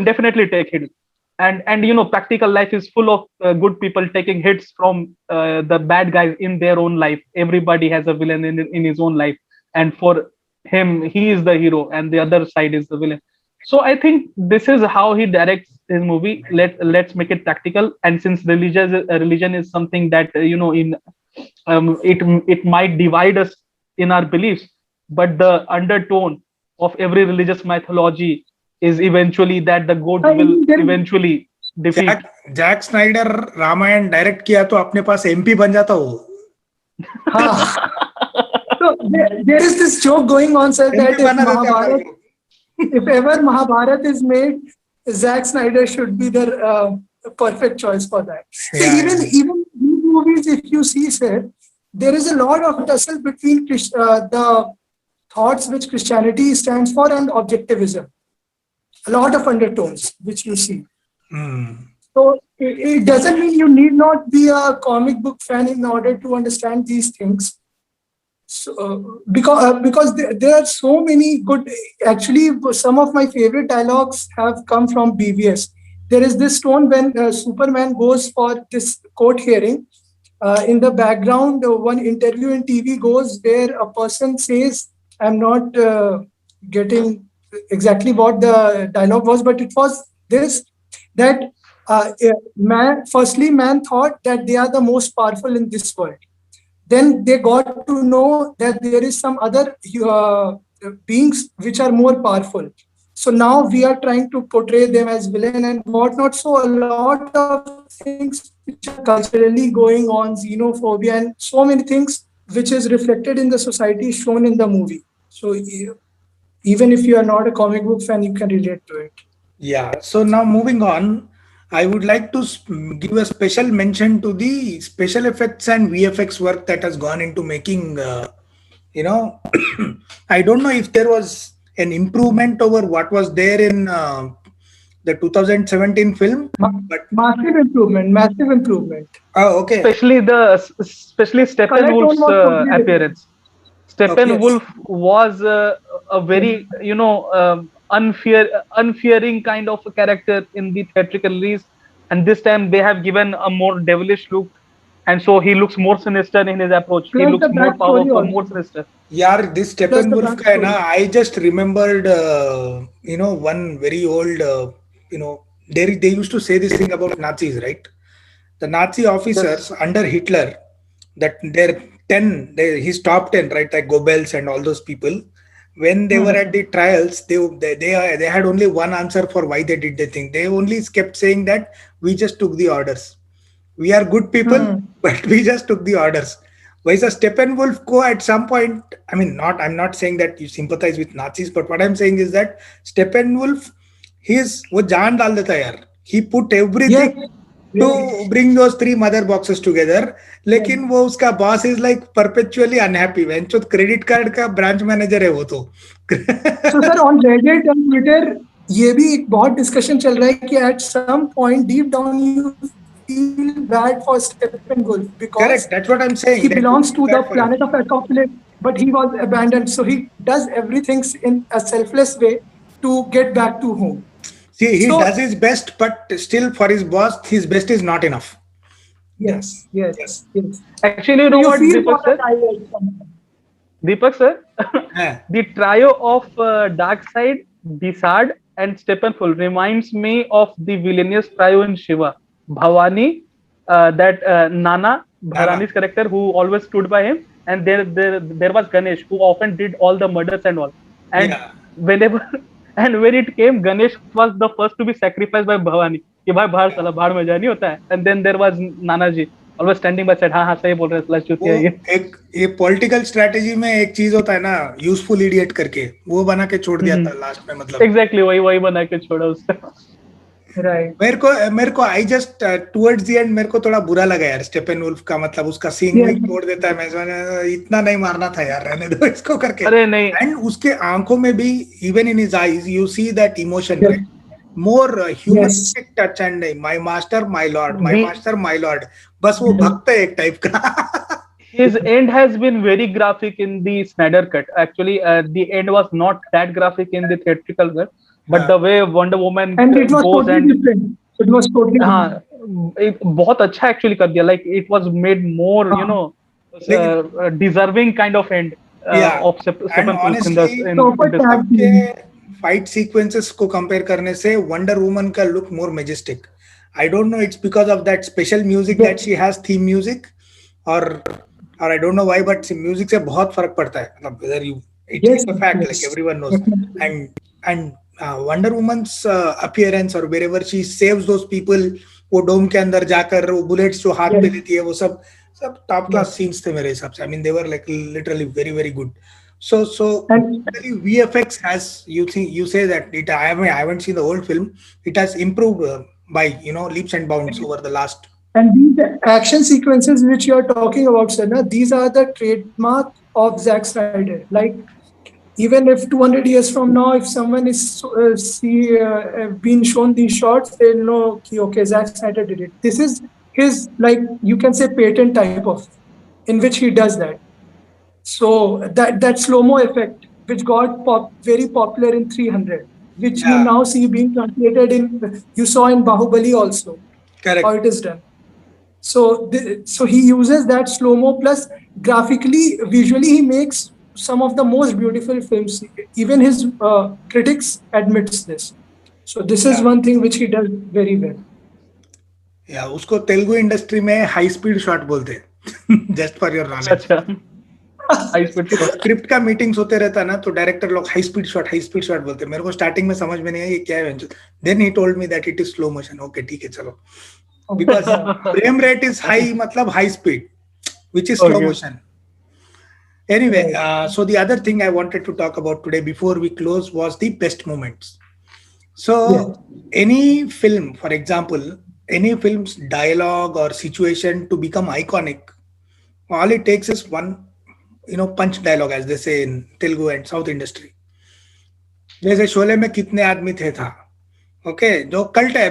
definitely take hits. And practical life is full of good people taking hits from the bad guys in their own life. Everybody has a villain in his own life, and for him, he is the hero and the other side is the villain. So I think this is how he directs his movie. Let's make it practical. And since religion is something that it might divide us in our beliefs, but the undertone of every religious mythology is eventually that the good will eventually defeat. Zack Snyder Ramayan direct किया तो अपने पास MP बन जाता वो. So there is this joke going on, sir, that if ever Mahabharata is made, Zack Snyder should be the perfect choice for that. Yeah. So even these movies, if you see, sir, there is a lot of tussle between the thoughts which Christianity stands for and objectivism. A lot of undertones which you see. So it doesn't mean you need not be a comic book fan in order to understand these things. So because there are so many good. Actually, some of my favorite dialogues have come from BVS. there is this tone when Superman goes for this court hearing. In the background, one interview in TV goes where a person says, I'm not getting exactly what the dialogue was, but it was this, that man thought that they are the most powerful in this world. Then they got to know that there is some other beings which are more powerful. So now we are trying to portray them as villain and whatnot. So a lot of things which are culturally going on, xenophobia and so many things which is reflected in the society is shown in the movie. So even if you are not a comic book fan, you can relate to it. Yeah. So now moving on, I would like to give a special mention to the special effects and VFX work that has gone into making, I don't know if there was an improvement over what was there in the 2017 film, but massive improvement. Oh, okay. Especially Steppenwolf's appearance. Steppenwolf was a very unfearing kind of a character in the theatrical release, and this time they have given a more devilish look, and so he looks more sinister in his approach. He looks more powerful, more sinister. Yeah, this Steppenwolf guy, I just remembered, one very old, they used to say this thing about Nazis, right? The Nazi officers under Hitler, that they're 10, his top 10, right? Like Goebbels and all those people. When they were at the trials, they had only one answer for why they did the thing. They only kept saying that we just took the orders. We are good people, but we just took the orders. Why does Steppenwolf go at some point? I mean, I'm not saying that you sympathize with Nazis, but what I'm saying is that Steppenwolf, वो जान डाल देता यार. He put everything to bring those 3 mother boxes together. लेकिन वो उसका boss is like perpetually unhappy. When जो credit card का branch manager है वो तो. So sir, on Reddit and Twitter ये भी एक बहुत discussion चल रहा है कि at some point deep down you feel bad for Steppenwolf because correct, that's what I'm saying. He belongs to the planet of Apocalypse, but he was abandoned. So he does everything in a selfless way to get back to home. See, he does his best, but still for his boss, his best is not enough. Yes. Actually, you know what, Deepak sir? The trio of Darkseid, Desad, and Steppenwolf reminds me of the villainous trio in Shiva. Bhavani, Nana, Bharani's character who always stood by him, and there was Ganesh who often did all the murders and all. And when it came, Ganesh was the first to be sacrificed by Bhavani. कि भाई बाहर साला बाहर में जा नहीं होता है. And then there was Nana ji always standing by said हाँ सही बोल रहे हैं प्लस चुतिया ये. ये पॉलिटिकल स्ट्रेटेजी में एक चीज होता है ना यूजफुल इडियट करके वो बना के छोड़ दिया था लास्ट में मतलब. Exactly वही बना के छोड़ा उसका. Right. मेरे को I just towards the end मेरे को थोड़ा बुरा लगा यार स्टेपेनवुल्फ का मतलब उसका सीन भी छोड़ देता है. मैं इतना नहीं मारना था यार रहने दो इसको करके. अरे नहीं. एंड उसके आंखों में भी even in his eyes you see that emotion more humanistic touch and my master my Lord बस वो भक्त है एक टाइप का. His end has been very graphic in the Snyder cut. Actually, the end was not that graphic in the theatrical cut. But the way Wonder Woman and it was goes totally and different. It was totally different. बहुत अच्छा actually कर दिया. Like it was made more, deserving kind of end of Steppenwolf in the fight sequences को compare करने से Wonder Woman का look more majestic. I don't know. It's because of that special music that she has, theme music, or I don't know why, but music से बहुत फर्क पड़ता है. मतलब whether it's a fact, like everyone knows. And Wonder Woman's appearance or wherever she saves those people, वो डोम के अंदर जाकर वो बुलेट्स जो हाथ पे लेती है वो सब टॉप क्लास सीन्स थे मेरे हिसाब से. I mean they were like literally very very good. So VFX has you say that it I haven't seen the old film. It has improved by leaps and bounds over the last. And these action sequences which you are talking about, Sana, these are the trademark of Zack Snyder. Like even if 200 years from now, if someone is been shown these shots, they'll know, okay, Zack Snyder did it. This is his, like you can say, patent type of, in which he does that. So that slow-mo effect, which got very popular in 300. which you Yeah. now see being translated in, you saw in Bahubali also, Correct. how it is done. So he uses that slow-mo, plus graphically, visually, he makes some of the most beautiful films. Even his critics admits this. So this is Yeah. one thing which he does very well. या उसको Telugu industry में high speed shot बोलते हैं just for your knowledge. अच्छा, high speed shot. Script का meetings होते रहता है ना, तो डायरेक्टर लोग हाई स्पीड शॉट बोलते हैं. मेरे को स्टार्टिंग में समझ में नहीं आया ये क्या है. Then he told me that it is slow motion. Okay ठीक है चलो, because frame rate is high, मतलब high speed which is slow Okay. motion. Anyway, so the other thing I wanted to talk about today before we close was the best moments. So any film, for example, any film's dialogue or situation to become iconic, all it takes is one, punch dialogue, as they say in Telugu and South industry. जैसे शोले में कितने आदमी थे था, okay, जो cult है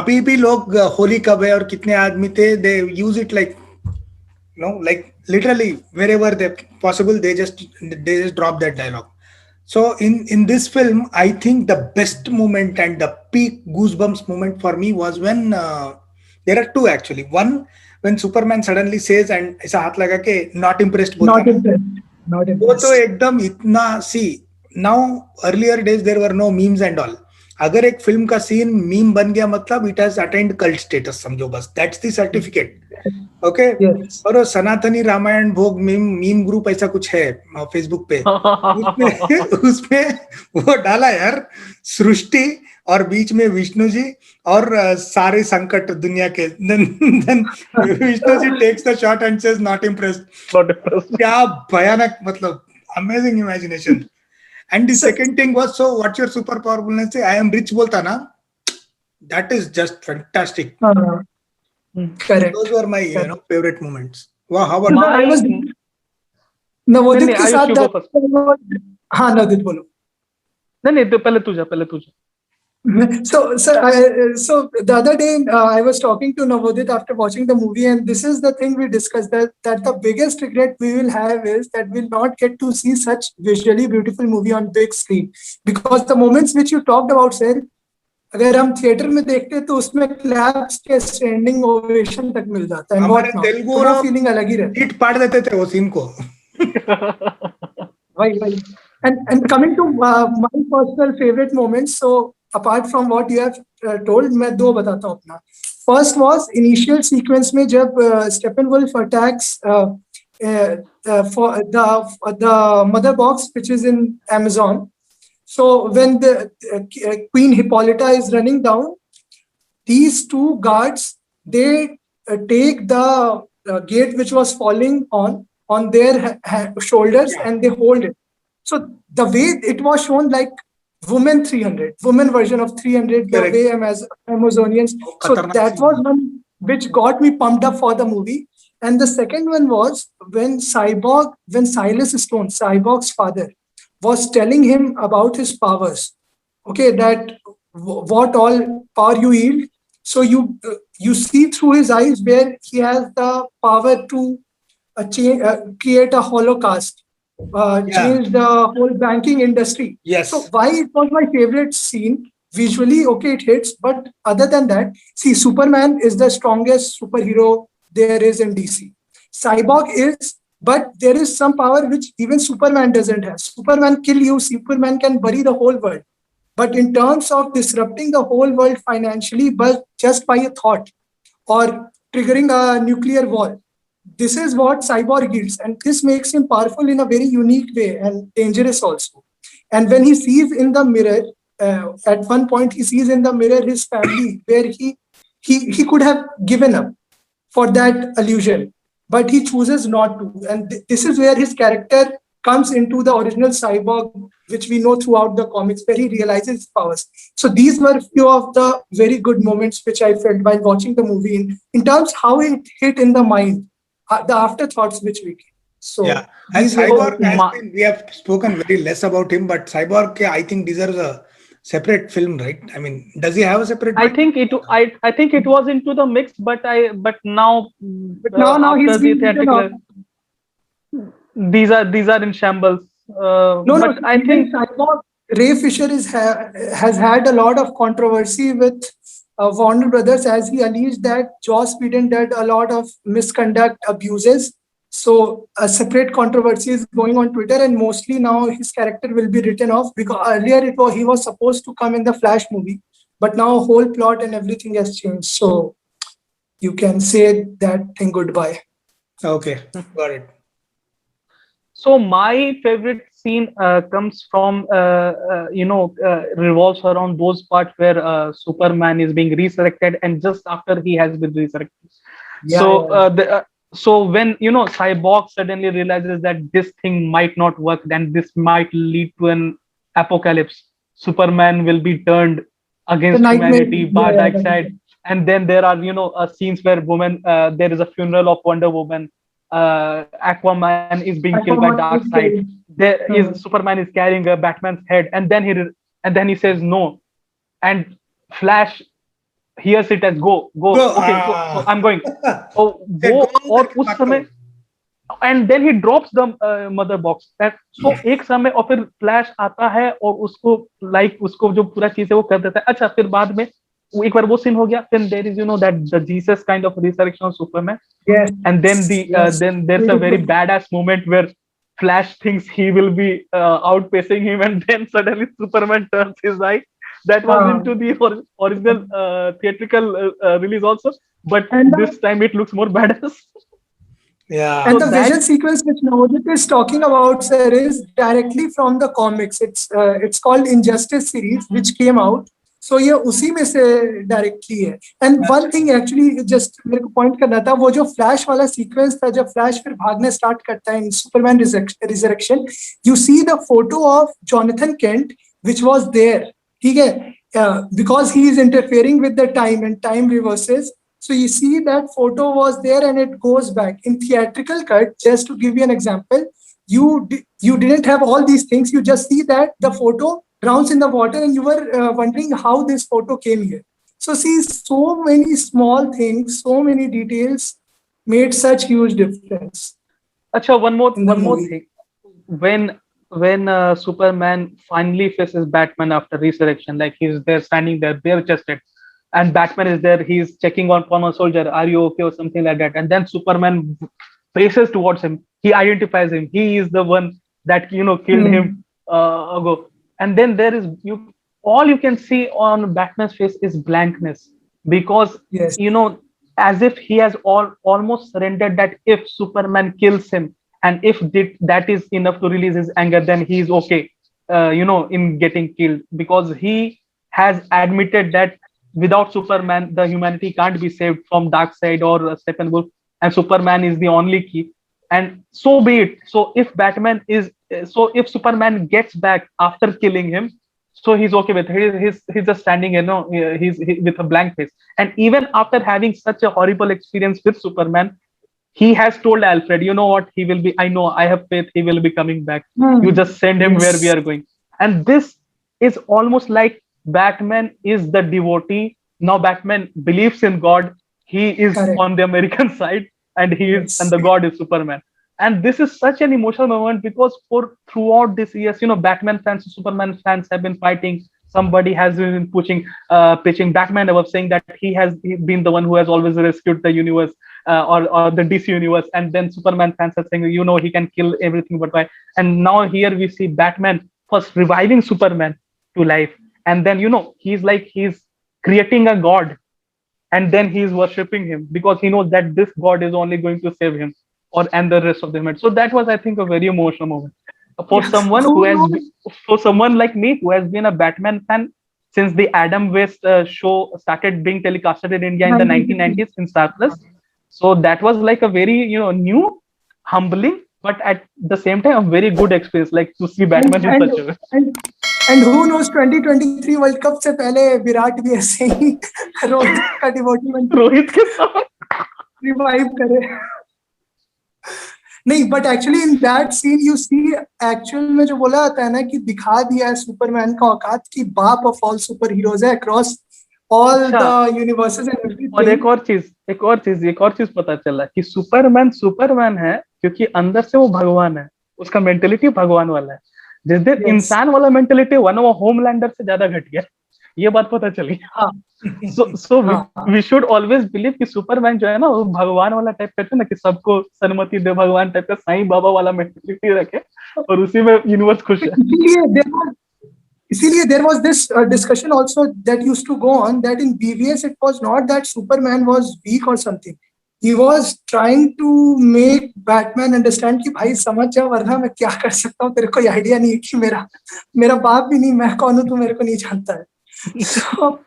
अभी भी लोग होली कब है और कितने आदमी थे, they use it like like literally wherever they possible, they just drop that dialogue. So in this film, I think the best moment and the peak goosebumps moment for me was when there are two actually. One, when Superman suddenly says and ऐसा हाथ लगा के not impressed बोलता है, not वो impressed. तो एकदम इतना, see, now earlier days there were no memes and all. अगर एक फिल्म का सीन मीम बन गया मतलब it has attend cult status, समझो बस, दैट्स द सर्टिफिकेट. ओके. और वो सनातनी रामायण भोग मीम ग्रुप ऐसा कुछ है फेसबुक पे, उसमें वो डाला यार, सृष्टि और बीच में विष्णु जी और सारे संकट दुनिया के, then Vishnu ji takes the shot and says not impressed. क्या भयानक, मतलब amazing imagination. And the second thing was, so what's your superpower? बोलने से I am rich बोलता ना, that is just fantastic. Correct. Those were my favorite moments. Wow, how about I was नवोदित के साथ. हाँ नवोदित बोलो. नहीं तो पहले तुझा. So the other day I was talking to Navodit after watching the movie, and this is the thing we discussed, that the biggest regret we will have is that we'll not get to see such visually beautiful movie on big screen, because the moments which you talked about, sir, अगर हम theatre में देखते तो उसमें claps के standing ovation तक मिल जाता है. हमारे तेलुगु लोग फीलिंग अलग ही रहती है. हिट पाड़ देते थे वो सीन को. Right. And coming to my personal favorite moments, so apart from what you have told, मैं दो बताता हूँ अपना. First was initial sequence में जब Steppenwolf attacks for the mother box which is in Amazon. So when the Queen Hippolyta is running down, these two guards, they take the gate which was falling on their shoulders, and they hold it. So the way it was shown, like woman version of 300, the way Amazonians. So that was one which got me pumped up for the movie. And the second one was when Silas Stone, Cyborg's father, was telling him about his powers. Okay, that what all power you yield. So you see through his eyes where he has the power to create a holocaust. Change the whole banking industry. Yes. So why it was my favorite scene? Visually, okay, it hits, but other than that, see, Superman is the strongest superhero there is in DC. Cyborg is, but there is some power which even Superman doesn't have. Superman kill you, Superman can bury the whole world. But in terms of disrupting the whole world financially, but just by a thought or triggering a nuclear war, this is what Cyborg yields, and this makes him powerful in a very unique way and dangerous also. And when he sees in the mirror, at one point he sees in the mirror his family, where he could have given up for that illusion, but he chooses not to. And this is where his character comes into the original Cyborg, which we know throughout the comics, where he realizes his powers. So these were a few of the very good moments which I felt while watching the movie in terms how it hit in the mind. The afterthoughts which we get. So yeah, and Cyborg has been, we have spoken very less about him, but Cyborg I think deserves a separate film, right? I mean, does he have a separate? I think it was into the mix, but now he's the theatrical, these are in shambles. No, I think Ray Fisher has had a lot of controversy with Warner Brothers, as he alleged that Joss Whedon did a lot of misconduct abuses. So a separate controversy is going on Twitter, and mostly now his character will be written off, because earlier he was supposed to come in the Flash movie, but now whole plot and everything has changed. So you can say that thing goodbye. Okay, got it. So my favorite scene comes from revolves around those parts where Superman is being resurrected, and just after he has been resurrected. So when Cyborg suddenly realizes that this thing might not work, then this might lead to an apocalypse. Superman will be turned against humanity by Darkseid, and then there are scenes where there is a funeral of Wonder Woman. Aquaman is being killed by Darkseid. Superman is carrying a Batman's head, and then he says no, and Flash hears it as go. Okay, so I'm going. Oh, go और उस समय, and then he drops the mother box. So एक समय और फिर Flash आता है और उसको जो पूरा चीज है वो कर देता है. अच्छा, फिर बाद में एक बार वो सीन हो गया, then there is that the Jesus kind of resurrection of Superman. Yes. And then then there's a very badass moment where Flash thinks he will be outpacing him, and then suddenly Superman turns his eye. That was into the original theatrical release also, but this time it looks more badass. Yeah. And the vision sequence which Navodit is talking about, sir, is directly from the comics. It's called Injustice series, which came out. So ये उसी में से directly है. And one thing actually just मेरे को point करना था, वो जो फ्लैश वाला सीक्वेंस था, जब फ्लैश फिर भागने स्टार्ट करता है in Superman Resurrection, you see the photo of Jonathan Kent which was there. ठीक है, because he is interfering with the time and time reverses. So you see that photo was there and it goes back. In theatrical cut, just to give you an example, you didn't have all these things. You just see that the photo drowns in the water, and you were wondering how this photo came here. So see, so many small things, so many details made such huge difference. Acha, one more thing. When Superman finally faces Batman after resurrection, like he's there standing there bare chested, and Batman is there, he's checking on a soldier, are you okay, or something like that, and then Superman faces towards him. He identifies him, he is the one that killed him ago. And then there is all you can see on Batman's face is blankness, because as if he has almost surrendered that if Superman kills him, and if that is enough to release his anger, then he is okay in getting killed, because he has admitted that without Superman the humanity can't be saved from Darkseid or Steppenwolf, and Superman is the only key. And so be it. So if Superman gets back after killing him, so he's okay with it. He's just standing, he's with a blank face. And even after having such a horrible experience with Superman, he has told Alfred, you know what, he will be, I know, I have faith, he will be coming back. You just send him where we are going. And this is almost like Batman is the devotee. Now Batman believes in God. He is on the American side, and and the God is Superman. And this is such an emotional moment, because throughout this years, Batman fans and Superman fans have been fighting. Somebody has been pitching Batman above, saying that he has been the one who has always rescued the universe, or the DC universe. And then Superman fans are saying, he can kill everything but why. And now here we see Batman first reviving Superman to life. And then, he's creating a god, and then he's worshipping him, because he knows that this god is only going to save him and the rest of them. So that was, I think, a very emotional moment for someone for someone like me, who has been a Batman fan since the Adam West show started being telecasted in India in the 1990s in Star Plus. So that was like a very new, humbling, but at the same time a very good experience, like to see Batman in such a way. And who knows, 2023 World Cup से पहले विराट भी ऐसे ही रोहित का devotee Rohit के साथ revive करे. नहीं, but actually in that scene you see actual में जो बोला जाता है ना, कि दिखा दिया है सुपरमैन का औकात, की बाप ऑफ ऑल सुपर हीरोज है across all the universes and everything. और एक और चीज पता चला कि सुपरमैन है क्योंकि अंदर से वो भगवान है, उसका मेंटेलिटी भगवान वाला है. जिस दिन Yes. इंसान वाला मेंटेलिटी हुआ ना, वो होमलैंडर से ज्यादा घट गया, ये बात पता चली। हाँ सो हाँ वी शुड ऑलवेज बिलीव कि सुपरमैन जो है ना, वो भगवान वाला टाइप करते हैं ना, कि सबको सन्मति दे भगवान टाइप का, साईं बाबा वाला मेंटेलिटी रखे, और उसी में यूनिवर्स खुश है। इसीलिए there was this discussion also that used to go on that in BVS it was not that Superman was weak or something. He was trying to make Batman understand कि भाई समझ जा, वरना मैं क्या कर सकता हूँ, तेरे को आइडिया नहीं है कि मेरा बाप भी नहीं, मैं कौन हूँ, तू मेरे को नहीं जानता है. So,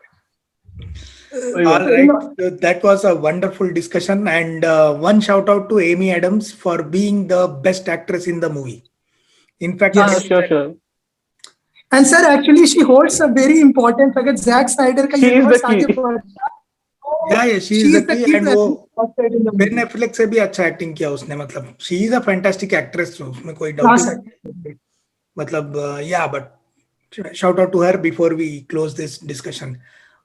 All right, so that was a wonderful discussion, and one shout out to Amy Adams for being the best actress in the movie. In fact, Yes. Sure. and sir actually she holds a very important, अगर Zack Snyder का She is the universe key. आगे बढ़ता, yeah, she is the key, and to वो outside in the movie. Ben Affleck से भी अच्छा acting किया उसने, मतलब she is a fantastic actress, so उसमें कोई हाँ डाउट सर. नहीं, मतलब yeah, but shout out to her before we close this discussion.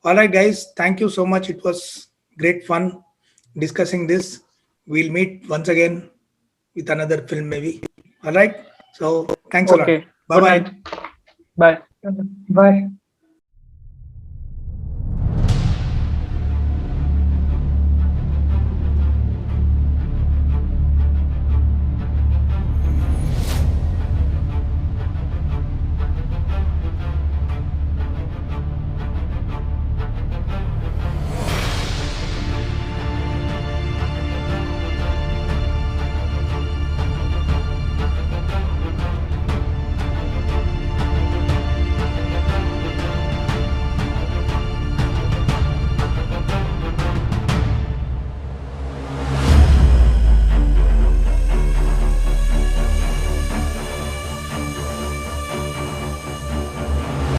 All right, guys, thank you so much. It was great fun discussing this. We'll meet once again with another film maybe. All right, so thanks a lot. Okay. Bye Good bye. night. Bye. Bye.